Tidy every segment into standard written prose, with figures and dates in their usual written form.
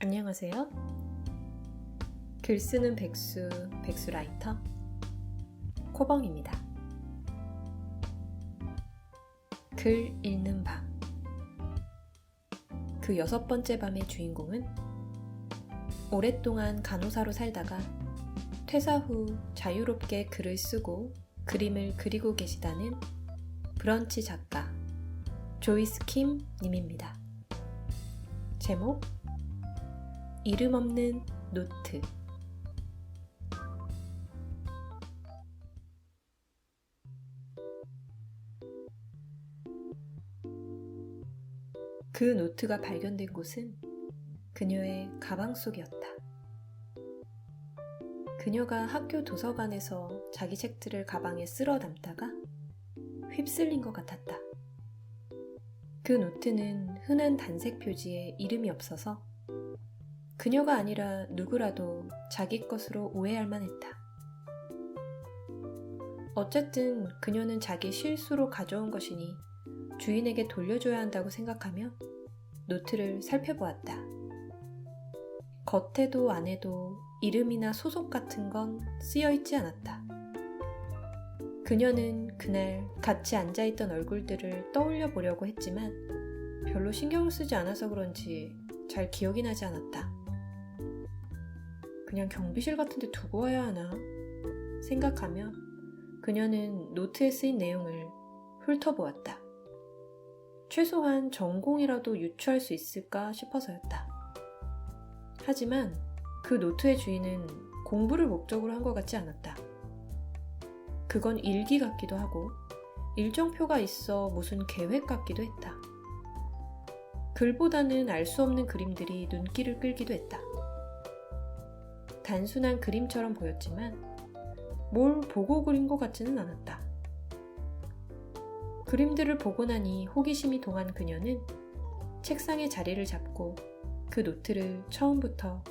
안녕하세요. 글 쓰는 백수라이터 코벙입니다. 글 읽는 밤. 그 6번째 밤의 주인공은 오랫동안 간호사로 살다가 퇴사 후 자유롭게 글을 쓰고 그림을 그리고 계시다는 브런치 작가 조이스 킴 님입니다. 제목 이름 없는 노트. 그 노트가 발견된 곳은 그녀의 가방 속이었다. 그녀가 학교 도서관에서 자기 책들을 가방에 쓸어 담다가 휩쓸린 것 같았다. 그 노트는 흔한 단색 표지에 이름이 없어서 그녀가 아니라 누구라도 자기 것으로 오해할 만했다. 어쨌든 그녀는 자기 실수로 가져온 것이니 주인에게 돌려줘야 한다고 생각하며 노트를 살펴보았다. 겉에도 안에도 이름이나 소속 같은 건 쓰여있지 않았다. 그녀는 그날 같이 앉아있던 얼굴들을 떠올려 보려고 했지만 별로 신경을 쓰지 않아서 그런지 잘 기억이 나지 않았다. 그냥 경비실 같은 데 두고 와야 하나 생각하며 그녀는 노트에 쓰인 내용을 훑어보았다. 최소한 전공이라도 유추할 수 있을까 싶어서였다. 하지만 그 노트의 주인은 공부를 목적으로 한 것 같지 않았다. 그건 일기 같기도 하고 일정표가 있어 무슨 계획 같기도 했다. 글보다는 알 수 없는 그림들이 눈길을 끌기도 했다. 단순한 그림처럼 보였지만 뭘 보고 그린 것 같지는 않았다. 그림들을 보고 나니 호기심이 동한 그녀는 책상에 자리를 잡고 그 노트를 처음부터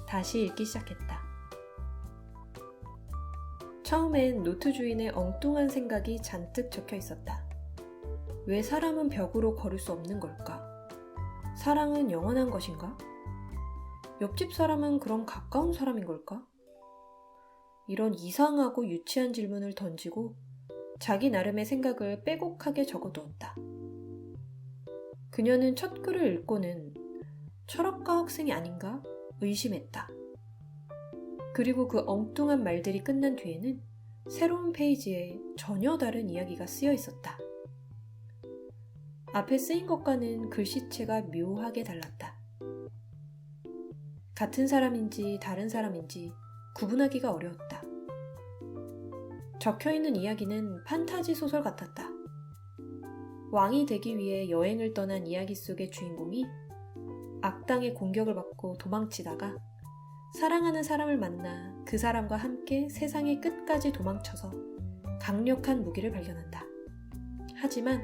다시 읽기 시작했다. 처음엔 노트 주인의 엉뚱한 생각이 잔뜩 적혀 있었다. 왜 사람은 벽으로 걸을 수 없는 걸까? 사랑은 영원한 것인가? 옆집 사람은 그럼 가까운 사람인 걸까? 이런 이상하고 유치한 질문을 던지고 자기 나름의 생각을 빼곡하게 적어두었다. 그녀는 첫 글을 읽고는 철학과 학생이 아닌가 의심했다. 그리고 그 엉뚱한 말들이 끝난 뒤에는 새로운 페이지에 전혀 다른 이야기가 쓰여 있었다. 앞에 쓰인 것과는 글씨체가 묘하게 달랐다. 같은 사람인지 다른 사람인지 구분하기가 어려웠다. 적혀있는 이야기는 판타지 소설 같았다. 왕이 되기 위해 여행을 떠난 이야기 속의 주인공이 악당의 공격을 받고 도망치다가 사랑하는 사람을 만나 그 사람과 함께 세상의 끝까지 도망쳐서 강력한 무기를 발견한다. 하지만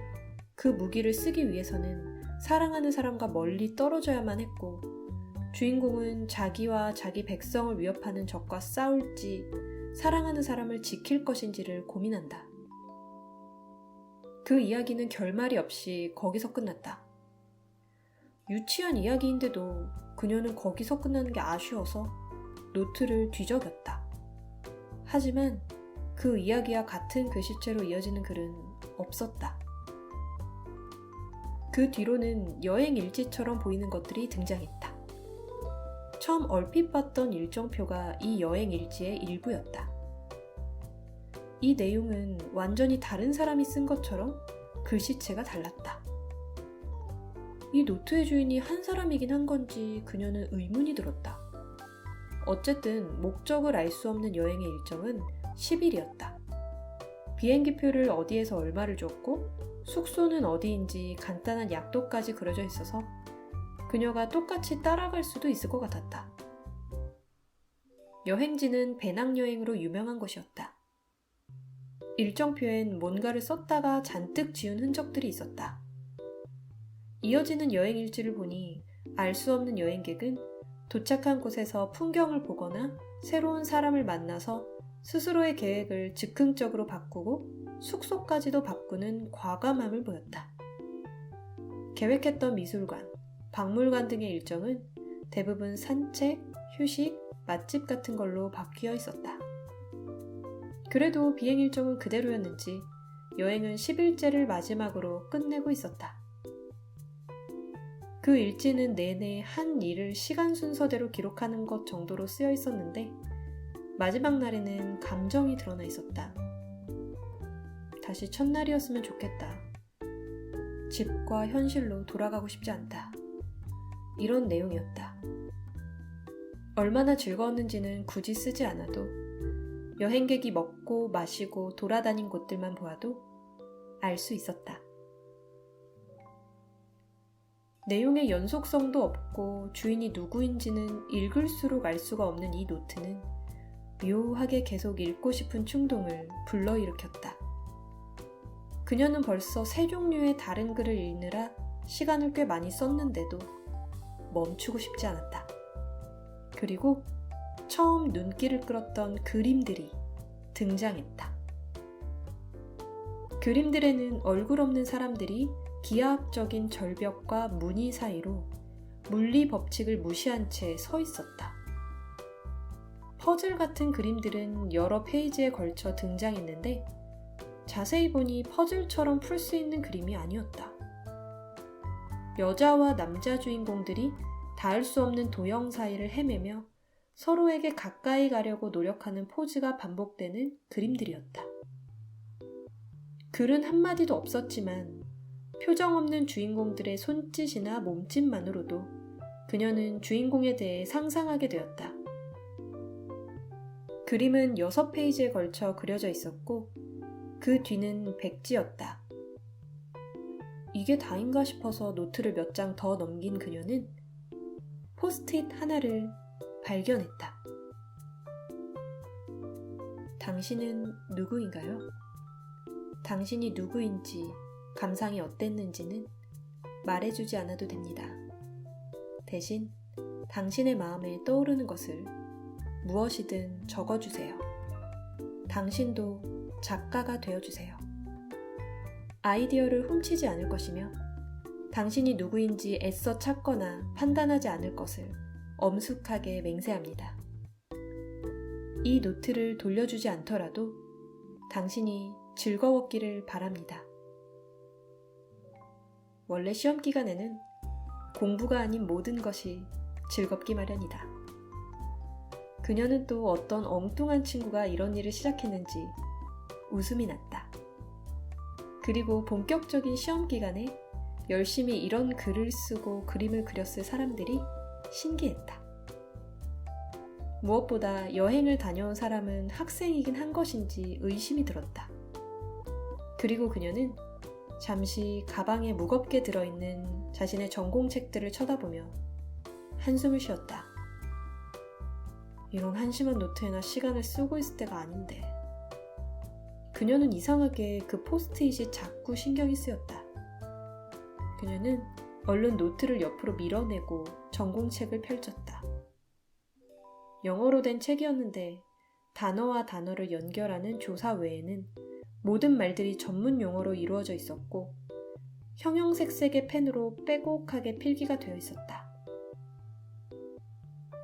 그 무기를 쓰기 위해서는 사랑하는 사람과 멀리 떨어져야만 했고 주인공은 자기와 자기 백성을 위협하는 적과 싸울지 사랑하는 사람을 지킬 것인지를 고민한다. 그 이야기는 결말이 없이 거기서 끝났다. 유치한 이야기인데도 그녀는 거기서 끝나는 게 아쉬워서 노트를 뒤적였다. 하지만 그 이야기와 같은 글씨체로 이어지는 글은 없었다. 그 뒤로는 여행 일지처럼 보이는 것들이 등장했다. 처음 얼핏 봤던 일정표가 이 여행 일지의 일부였다. 이 내용은 완전히 다른 사람이 쓴 것처럼 글씨체가 달랐다. 이 노트의 주인이 한 사람이긴 한 건지 그녀는 의문이 들었다. 어쨌든 목적을 알 수 없는 여행의 일정은 10일이었다. 비행기표를 어디에서 얼마를 줬고 숙소는 어디인지 간단한 약도까지 그려져 있어서 그녀가 똑같이 따라갈 수도 있을 것 같았다. 여행지는 배낭여행으로 유명한 곳이었다. 일정표엔 뭔가를 썼다가 잔뜩 지운 흔적들이 있었다. 이어지는 여행 일지를 보니 알 수 없는 여행객은 도착한 곳에서 풍경을 보거나 새로운 사람을 만나서 스스로의 계획을 즉흥적으로 바꾸고 숙소까지도 바꾸는 과감함을 보였다. 계획했던 미술관, 박물관 등의 일정은 대부분 산책, 휴식, 맛집 같은 걸로 바뀌어 있었다. 그래도 비행 일정은 그대로였는지 여행은 10일째를 마지막으로 끝내고 있었다. 그 일지는 내내 한 일을 시간 순서대로 기록하는 것 정도로 쓰여 있었는데 마지막 날에는 감정이 드러나 있었다. 다시 첫날이었으면 좋겠다. 집과 현실로 돌아가고 싶지 않다. 이런 내용이었다. 얼마나 즐거웠는지는 굳이 쓰지 않아도 여행객이 먹고 마시고 돌아다닌 곳들만 보아도 알 수 있었다. 내용의 연속성도 없고 주인이 누구인지는 읽을수록 알 수가 없는 이 노트는 묘하게 계속 읽고 싶은 충동을 불러일으켰다. 그녀는 벌써 3종류의 다른 글을 읽느라 시간을 꽤 많이 썼는데도 멈추고 싶지 않았다. 그리고 처음 눈길을 끌었던 그림들이 등장했다. 그림들에는 얼굴 없는 사람들이 기하학적인 절벽과 무늬 사이로 물리 법칙을 무시한 채 서 있었다. 퍼즐 같은 그림들은 여러 페이지에 걸쳐 등장했는데 자세히 보니 퍼즐처럼 풀 수 있는 그림이 아니었다. 여자와 남자 주인공들이 닿을 수 없는 도형 사이를 헤매며 서로에게 가까이 가려고 노력하는 포즈가 반복되는 그림들이었다. 글은 한마디도 없었지만 표정 없는 주인공들의 손짓이나 몸짓만으로도 그녀는 주인공에 대해 상상하게 되었다. 그림은 6페이지에 걸쳐 그려져 있었고 그 뒤는 백지였다. 이게 다인가 싶어서 노트를 몇 장 더 넘긴 그녀는 포스트잇 하나를 발견했다. 당신은 누구인가요? 당신이 누구인지, 감상이 어땠는지는 말해주지 않아도 됩니다. 대신 당신의 마음에 떠오르는 것을 무엇이든 적어주세요. 당신도 작가가 되어주세요. 아이디어를 훔치지 않을 것이며 당신이 누구인지 애써 찾거나 판단하지 않을 것을 엄숙하게 맹세합니다. 이 노트를 돌려주지 않더라도 당신이 즐거웠기를 바랍니다. 원래 시험 기간에는 공부가 아닌 모든 것이 즐겁기 마련이다. 그녀는 또 어떤 엉뚱한 친구가 이런 일을 시작했는지 웃음이 났다. 그리고 본격적인 시험 기간에 열심히 이런 글을 쓰고 그림을 그렸을 사람들이 신기했다. 무엇보다 여행을 다녀온 사람은 학생이긴 한 것인지 의심이 들었다. 그리고 그녀는 잠시 가방에 무겁게 들어있는 자신의 전공책들을 쳐다보며 한숨을 쉬었다. 이런 한심한 노트에나 시간을 쓰고 있을 때가 아닌데. 그녀는 이상하게 그 포스트잇이 자꾸 신경이 쓰였다. 그녀는 얼른 노트를 옆으로 밀어내고 전공책을 펼쳤다. 영어로 된 책이었는데 단어와 단어를 연결하는 조사 외에는 모든 말들이 전문 용어로 이루어져 있었고 형형색색의 펜으로 빼곡하게 필기가 되어 있었다.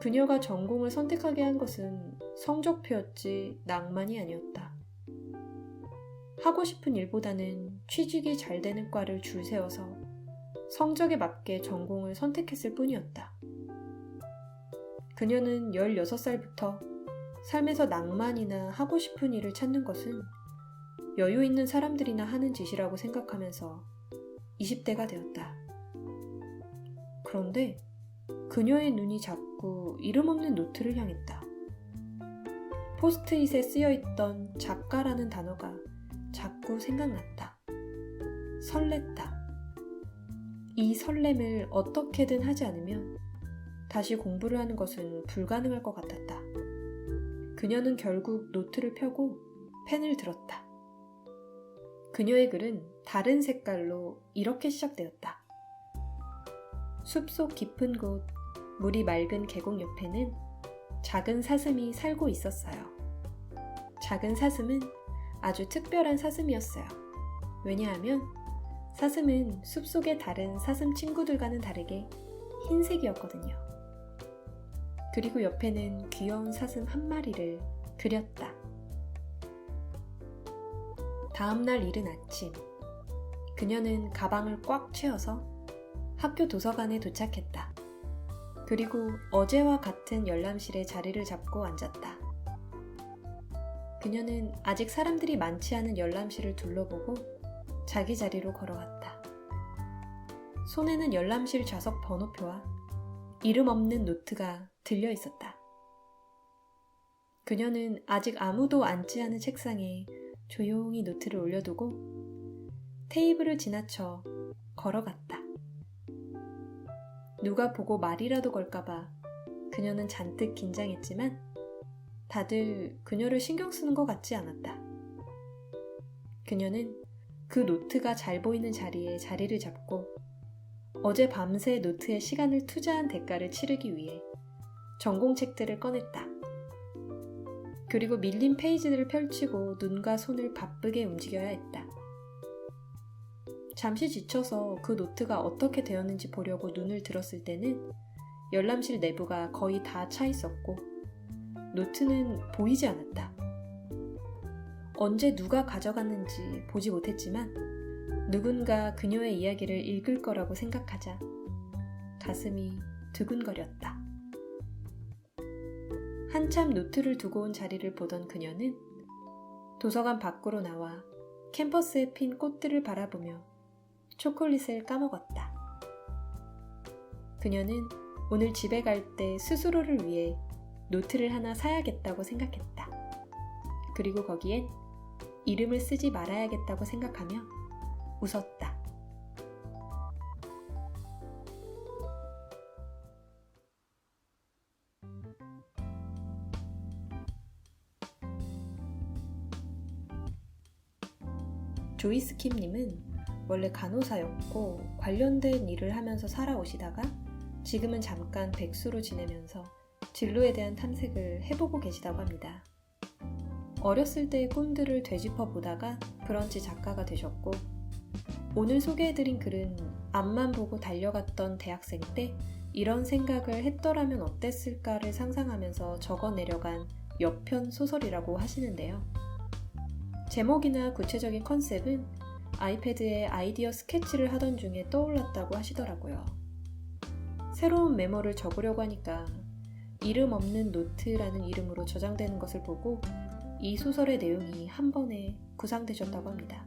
그녀가 전공을 선택하게 한 것은 성적표였지 낭만이 아니었다. 하고 싶은 일보다는 취직이 잘 되는 과를 줄 세워서 성적에 맞게 전공을 선택했을 뿐이었다. 그녀는 16살부터 삶에서 낭만이나 하고 싶은 일을 찾는 것은 여유 있는 사람들이나 하는 짓이라고 생각하면서 20대가 되었다. 그런데 그녀의 눈이 자꾸 이름 없는 노트를 향했다. 포스트잇에 쓰여있던 작가라는 단어가 자꾸 생각났다. 설렜다. 이 설렘을 어떻게든 하지 않으면 다시 공부를 하는 것은 불가능할 것 같았다. 그녀는 결국 노트를 펴고 펜을 들었다. 그녀의 글은 다른 색깔로 이렇게 시작되었다. 숲속 깊은 곳, 물이 맑은 계곡 옆에는 작은 사슴이 살고 있었어요. 작은 사슴은 아주 특별한 사슴이었어요. 왜냐하면 사슴은 숲속의 다른 사슴 친구들과는 다르게 흰색이었거든요. 그리고 옆에는 귀여운 사슴 한 마리를 그렸다. 다음날 이른 아침, 그녀는 가방을 꽉 채워서 학교 도서관에 도착했다. 그리고 어제와 같은 열람실에 자리를 잡고 앉았다. 그녀는 아직 사람들이 많지 않은 열람실을 둘러보고 자기 자리로 걸어갔다. 손에는 열람실 좌석 번호표와 이름 없는 노트가 들려 있었다. 그녀는 아직 아무도 앉지 않은 책상에 조용히 노트를 올려두고 테이블을 지나쳐 걸어갔다. 누가 보고 말이라도 걸까봐 그녀는 잔뜩 긴장했지만 다들 그녀를 신경 쓰는 것 같지 않았다. 그녀는 그 노트가 잘 보이는 자리에 자리를 잡고 어제 밤새 노트에 시간을 투자한 대가를 치르기 위해 전공책들을 꺼냈다. 그리고 밀린 페이지들을 펼치고 눈과 손을 바쁘게 움직여야 했다. 잠시 지쳐서 그 노트가 어떻게 되었는지 보려고 눈을 들었을 때는 열람실 내부가 거의 다 차 있었고 노트는 보이지 않았다. 언제 누가 가져갔는지 보지 못했지만 누군가 그녀의 이야기를 읽을 거라고 생각하자 가슴이 두근거렸다. 한참 노트를 두고 온 자리를 보던 그녀는 도서관 밖으로 나와 캠퍼스에 핀 꽃들을 바라보며 초콜릿을 까먹었다. 그녀는 오늘 집에 갈 때 스스로를 위해 노트를 하나 사야겠다고 생각했다. 그리고 거기엔 이름을 쓰지 말아야겠다고 생각하며 웃었다. 조이스 킴님은 원래 간호사였고 관련된 일을 하면서 살아오시다가 지금은 잠깐 백수로 지내면서 진로에 대한 탐색을 해보고 계시다고 합니다. 어렸을 때의 꿈들을 되짚어 보다가 브런치 작가가 되셨고 오늘 소개해드린 글은 앞만 보고 달려갔던 대학생 때 이런 생각을 했더라면 어땠을까를 상상하면서 적어내려간 여편 소설이라고 하시는데요. 제목이나 구체적인 컨셉은 아이패드에 아이디어 스케치를 하던 중에 떠올랐다고 하시더라고요. 새로운 메모를 적으려고 하니까 이름 없는 노트라는 이름으로 저장되는 것을 보고 이 소설의 내용이 한 번에 구상되셨다고 합니다.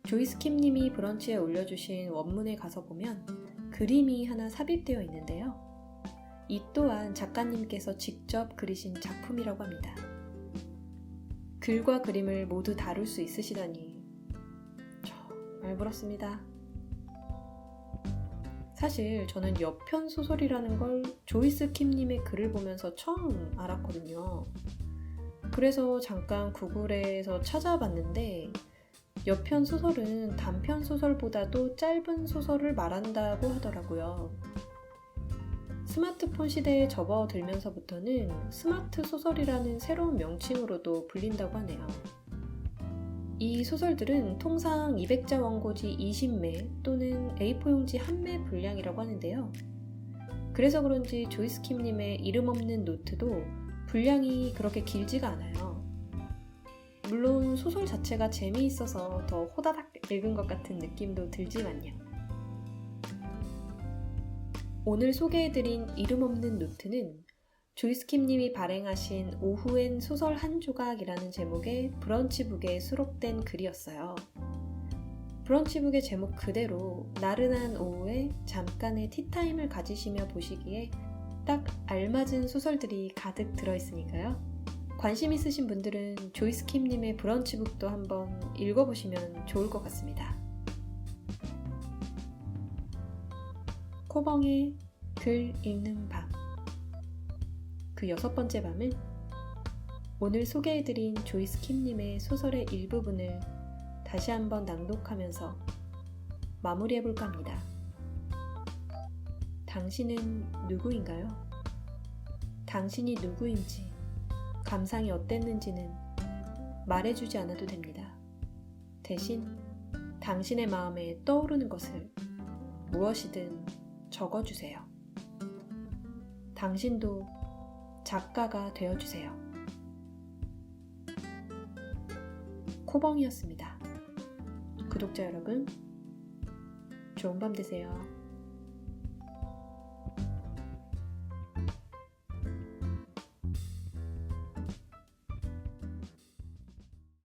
조이스 킴님이 브런치에 올려주신 원문에 가서 보면 그림이 하나 삽입되어 있는데요. 이 또한 작가님께서 직접 그리신 작품이라고 합니다. 글과 그림을 모두 다룰 수 있으시다니 정말 부럽습니다. 사실 저는 여편 소설이라는 걸 조이스 킴님의 글을 보면서 처음 알았거든요. 그래서 잠깐 구글에서 찾아봤는데 여편 소설은 단편 소설보다도 짧은 소설을 말한다고 하더라고요. 스마트폰 시대에 접어들면서부터는 스마트 소설이라는 새로운 명칭으로도 불린다고 하네요. 이 소설들은 통상 200자 원고지 20매 또는 A4 용지 1매 분량이라고 하는데요. 그래서 그런지 조이스 킴님의 이름 없는 노트도 분량이 그렇게 길지가 않아요. 물론 소설 자체가 재미있어서 더 호다닥 읽은 것 같은 느낌도 들지만요. 오늘 소개해드린 이름 없는 노트는 조이스 킴님이 발행하신 오후엔 소설 한 조각이라는 제목의 브런치북에 수록된 글이었어요. 브런치북의 제목 그대로 나른한 오후에 잠깐의 티타임을 가지시며 보시기에 딱 알맞은 소설들이 가득 들어있으니까요. 관심 있으신 분들은 조이스 킴님의 브런치북도 한번 읽어보시면 좋을 것 같습니다. 코벙의 글 읽는 밤. 그 6번째 밤은 오늘 소개해드린 조이스 킴님의 소설의 일부분을 다시 한번 낭독하면서 마무리해볼까 합니다. 당신은 누구인가요? 당신이 누구인지, 감상이 어땠는지는 말해주지 않아도 됩니다. 대신 당신의 마음에 떠오르는 것을 무엇이든 적어주세요. 당신도 작가가 되어주세요. 코벙이었습니다. 구독자 여러분, 좋은 밤 되세요.